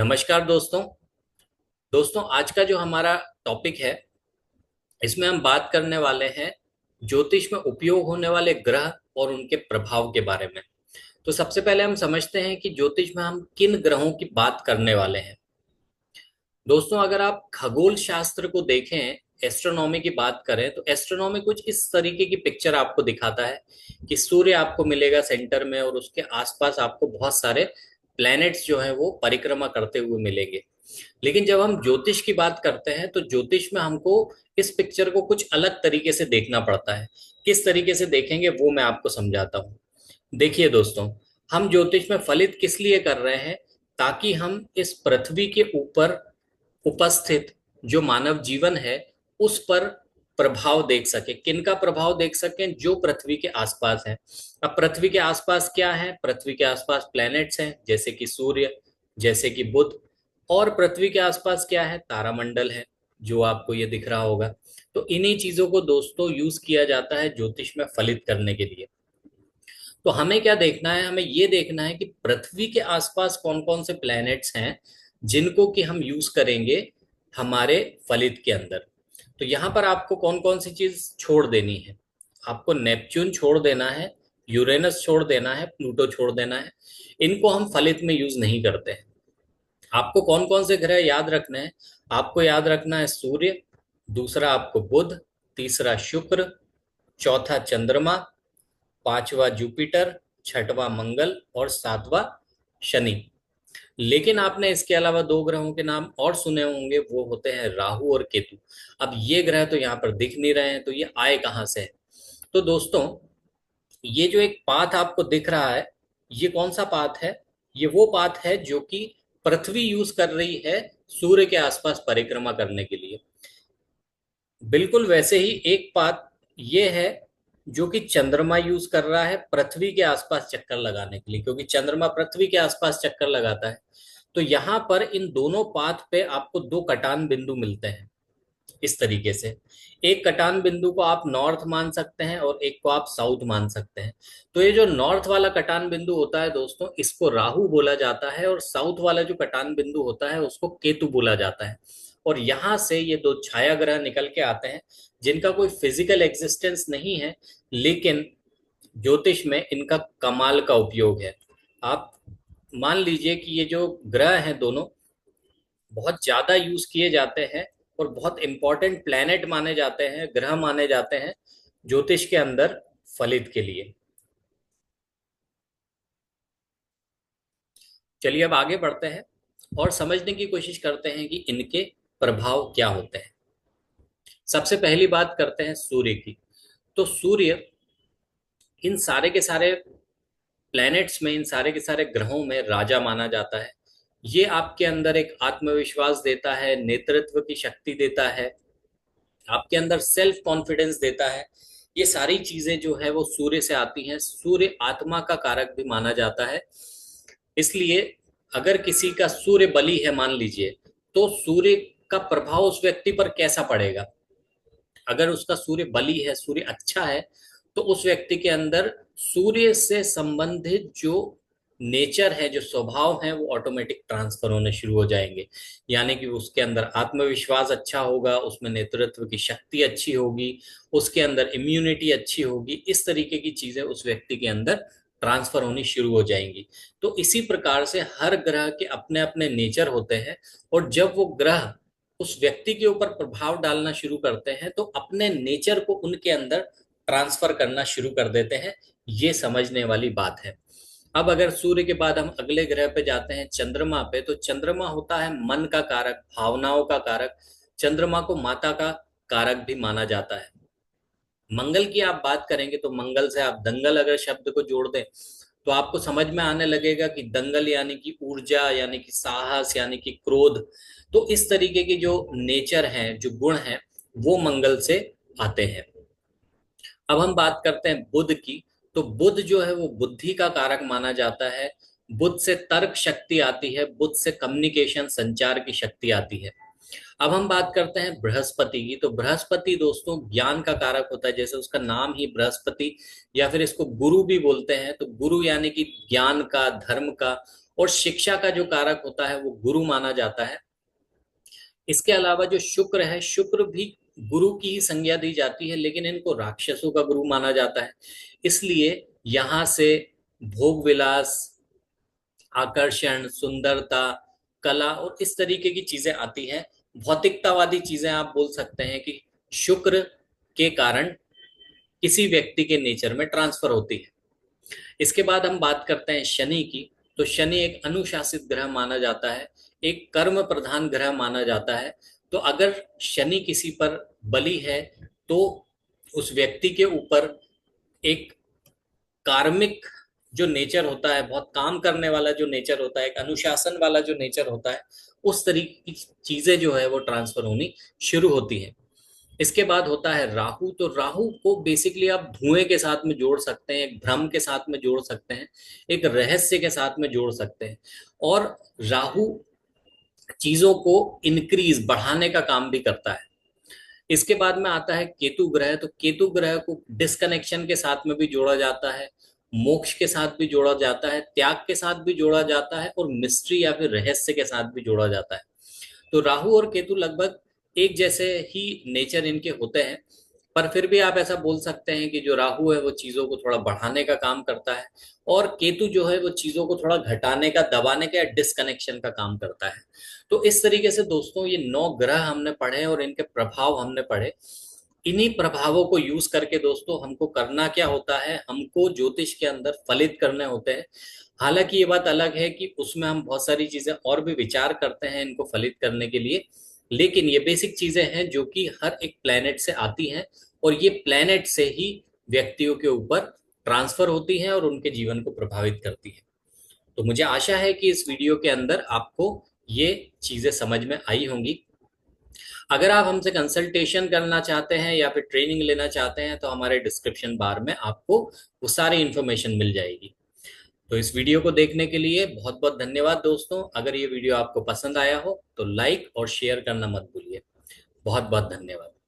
नमस्कार दोस्तों। दोस्तों, आज का जो हमारा टॉपिक है, इसमें हम बात करने वाले हैं ज्योतिष में उपयोग होने वाले ग्रह और उनके प्रभाव के बारे में। तो सबसे पहले हम समझते हैं कि ज्योतिष में हम किन ग्रहों की बात करने वाले हैं। दोस्तों, अगर आप खगोल शास्त्र को देखें, एस्ट्रोनॉमी की बात करें, तो एस्ट्रोनॉमी कुछ इस तरीके की पिक्चर आपको दिखाता है कि सूर्य आपको मिलेगा सेंटर में और उसके आसपास आपको बहुत सारे प्लैनेट्स जो है वो परिक्रमा करते हुए मिलेंगे। लेकिन जब हम ज्योतिष की बात करते हैं तो ज्योतिष में हमको इस पिक्चर को कुछ अलग तरीके से देखना पड़ता है। किस तरीके से देखेंगे वो मैं आपको समझाता हूँ। देखिए दोस्तों, हम ज्योतिष में फलित किस लिए कर रहे हैं? ताकि हम इस पृथ्वी के ऊपर उपस्थित जो मानव जीवन है उस पर प्रभाव देख सके। किनका प्रभाव देख सकें? जो पृथ्वी के आसपास है। अब पृथ्वी के आसपास क्या है? पृथ्वी के आसपास प्लैनेट्स हैं, जैसे कि सूर्य, जैसे कि बुध। और पृथ्वी के आसपास क्या है? तारामंडल है, जो आपको ये दिख रहा होगा। तो इन्हीं चीजों को दोस्तों यूज किया जाता है ज्योतिष में फलित करने के लिए। तो हमें क्या देखना है? हमें ये देखना है कि पृथ्वी के आसपास कौन कौन से प्लैनेट्स हैं जिनको कि हम यूज करेंगे हमारे फलित के अंदर। तो यहाँ पर आपको कौन कौन सी चीज छोड़ देनी है? आपको नेपच्यून छोड़ देना है, यूरेनस छोड़ देना है, प्लूटो छोड़ देना है। इनको हम फलित में यूज नहीं करते हैं। आपको कौन कौन से ग्रह याद रखने हैं? आपको याद रखना है सूर्य, दूसरा आपको बुध, तीसरा शुक्र, चौथा चंद्रमा, पांचवा जुपिटर, छठवां मंगल और सातवां शनि। लेकिन आपने इसके अलावा दो ग्रहों के नाम और सुने होंगे, वो होते हैं राहु और केतु। अब ये ग्रह तो यहाँ पर दिख नहीं रहे हैं, तो ये आए कहाँ से? तो दोस्तों, ये जो एक पाथ आपको दिख रहा है, ये कौन सा पाथ है? ये वो पाथ है जो कि पृथ्वी यूज कर रही है सूर्य के आसपास परिक्रमा करने के लिए। बिल्कुल वैसे ही एक बात ये है जो कि चंद्रमा यूज कर रहा है पृथ्वी के आसपास चक्कर लगाने के लिए, क्योंकि चंद्रमा पृथ्वी के आसपास चक्कर लगाता है। तो यहाँ पर इन दोनों पाथ पे आपको दो कटान बिंदु मिलते हैं इस तरीके से। एक कटान बिंदु को आप नॉर्थ मान सकते हैं और एक को आप साउथ मान सकते हैं। तो ये जो नॉर्थ वाला कटान बिंदु होता है दोस्तों, इसको राहु बोला जाता है, और साउथ वाला जो कटान बिंदु होता है उसको केतु बोला जाता है। और यहां से ये दो छाया ग्रह निकल के आते हैं जिनका कोई फिजिकल एग्जिस्टेंस नहीं है, लेकिन ज्योतिष में इनका कमाल का उपयोग है। आप मान लीजिए कि ये जो ग्रह हैं दोनों बहुत ज्यादा यूज किए जाते हैं और बहुत इंपॉर्टेंट प्लैनेट माने जाते हैं, ग्रह माने जाते हैं ज्योतिष के अंदर फलित के लिए। चलिए अब आगे बढ़ते हैं और समझने की कोशिश करते हैं कि इनके प्रभाव क्या होते हैं। सबसे पहली बात करते हैं सूर्य की। तो सूर्य इन सारे के सारे प्लैनेट्स में, इन सारे के सारे ग्रहों में राजा माना जाता है। ये आपके अंदर एक आत्मविश्वास देता है, नेतृत्व की शक्ति देता है, आपके अंदर सेल्फ कॉन्फिडेंस देता है। ये सारी चीजें जो है वो सूर्य से आती हैं। सूर्य आत्मा का कारक भी माना जाता है। इसलिए अगर किसी का सूर्य बली है मान लीजिए, तो सूर्य का प्रभाव उस व्यक्ति पर कैसा पड़ेगा? अगर उसका सूर्य बली है, सूर्य अच्छा है, तो उस व्यक्ति के अंदर सूर्य से संबंधित जो नेचर है, जो स्वभाव है, वो ऑटोमेटिक ट्रांसफर होने शुरू हो जाएंगे। यानी कि उसके अंदर आत्मविश्वास अच्छा होगा, उसमें नेतृत्व की शक्ति अच्छी होगी, उसके अंदर इम्यूनिटी अच्छी होगी। इस तरीके की चीजें उस व्यक्ति के अंदर ट्रांसफर होनी शुरू हो जाएंगी। तो इसी प्रकार से हर ग्रह के अपने अपने नेचर होते हैं, और जब वो ग्रह उस व्यक्ति के ऊपर प्रभाव डालना शुरू करते हैं तो अपने नेचर को उनके अंदर ट्रांसफर करना शुरू कर देते हैं। ये समझने वाली बात है। अब अगर सूर्य के बाद हम अगले ग्रह पे जाते हैं, चंद्रमा पे, तो चंद्रमा होता है मन का कारक, भावनाओं का कारक। चंद्रमा को माता का कारक भी माना जाता है। मंगल की आप बात करेंगे तो मंगल से आप दंगल अगर शब्द को जोड़ दें तो आपको समझ में आने लगेगा कि दंगल यानी कि ऊर्जा, यानी कि साहस, यानी कि क्रोध। तो इस तरीके की जो नेचर है, जो गुण है, वो मंगल से आते हैं। अब हम बात करते हैं बुध की। तो बुध जो है वो बुद्धि का कारक माना जाता है। बुध से तर्क शक्ति आती है, बुध से कम्युनिकेशन, संचार की शक्ति आती है। अब हम बात करते हैं बृहस्पति की। तो बृहस्पति दोस्तों ज्ञान का कारक होता है, जैसे उसका नाम ही बृहस्पति, या फिर इसको गुरु भी बोलते हैं। तो गुरु यानी कि ज्ञान का, धर्म का और शिक्षा का जो कारक होता है वो गुरु माना जाता है। इसके अलावा जो शुक्र है, शुक्र भी गुरु की ही संज्ञा दी जाती है, लेकिन इनको राक्षसों का गुरु माना जाता है। इसलिए यहां से भोग विलास, आकर्षण, सुंदरता, कला और इस तरीके की चीजें आती हैं। भौतिकतावादी चीजें आप बोल सकते हैं कि शुक्र के कारण किसी व्यक्ति के नेचर में ट्रांसफर होती है। इसके बाद हम बात करते हैं शनि की। तो शनि एक अनुशासित ग्रह माना जाता है, एक कर्म प्रधान ग्रह माना जाता है। तो अगर शनि किसी पर बली है तो उस व्यक्ति के ऊपर एक कार्मिक जो नेचर होता है, बहुत काम करने वाला जो नेचर होता है, एक अनुशासन वाला जो नेचर होता है, उस तरीके की चीजें जो है वो ट्रांसफर होनी शुरू होती है। इसके बाद होता है राहु। तो राहु को बेसिकली आप धुएं के साथ में जोड़ सकते हैं, एक भ्रम के साथ में जोड़ सकते हैं, एक रहस्य के साथ में जोड़ सकते हैं। और राहु चीजों को इंक्रीज, बढ़ाने का काम भी करता है। इसके बाद में आता है केतु ग्रह। तो केतु ग्रह को डिस्कनेक्शन के साथ में भी जोड़ा जाता है, मोक्ष के साथ भी जोड़ा जाता है, त्याग के साथ भी जोड़ा जाता है और मिस्ट्री या फिर रहस्य के साथ भी जोड़ा जाता है। तो राहु और केतु लगभग एक जैसे ही नेचर इनके होते हैं, पर फिर भी आप ऐसा बोल सकते हैं कि जो राहु है वो चीजों को थोड़ा बढ़ाने का काम करता है और केतु जो है वो चीजों को थोड़ा घटाने का, दबाने का या डिस्कनेक्शन का काम करता है। तो इस तरीके से दोस्तों ये 9 ग्रह हमने पढ़े और इनके प्रभाव हमने पढ़े। इन्हीं प्रभावों को यूज करके दोस्तों हमको करना क्या होता है, हमको ज्योतिष के अंदर फलित करने होते हैं। हालांकि ये बात अलग है कि उसमें हम बहुत सारी चीजें और भी विचार करते हैं इनको फलित करने के लिए, लेकिन ये बेसिक चीजें हैं जो कि हर एक प्लेनेट से आती हैं और ये प्लेनेट से ही व्यक्तियों के ऊपर ट्रांसफर होती हैं और उनके जीवन को प्रभावित करती है। तो मुझे आशा है कि इस वीडियो के अंदर आपको ये चीजें समझ में आई होंगी। अगर आप हमसे कंसल्टेशन करना चाहते हैं या फिर ट्रेनिंग लेना चाहते हैं तो हमारे डिस्क्रिप्शन बार में आपको वो सारी इंफॉर्मेशन मिल जाएगी। तो इस वीडियो को देखने के लिए बहुत बहुत धन्यवाद दोस्तों। अगर ये वीडियो आपको पसंद आया हो तो लाइक और शेयर करना मत भूलिए। बहुत बहुत धन्यवाद।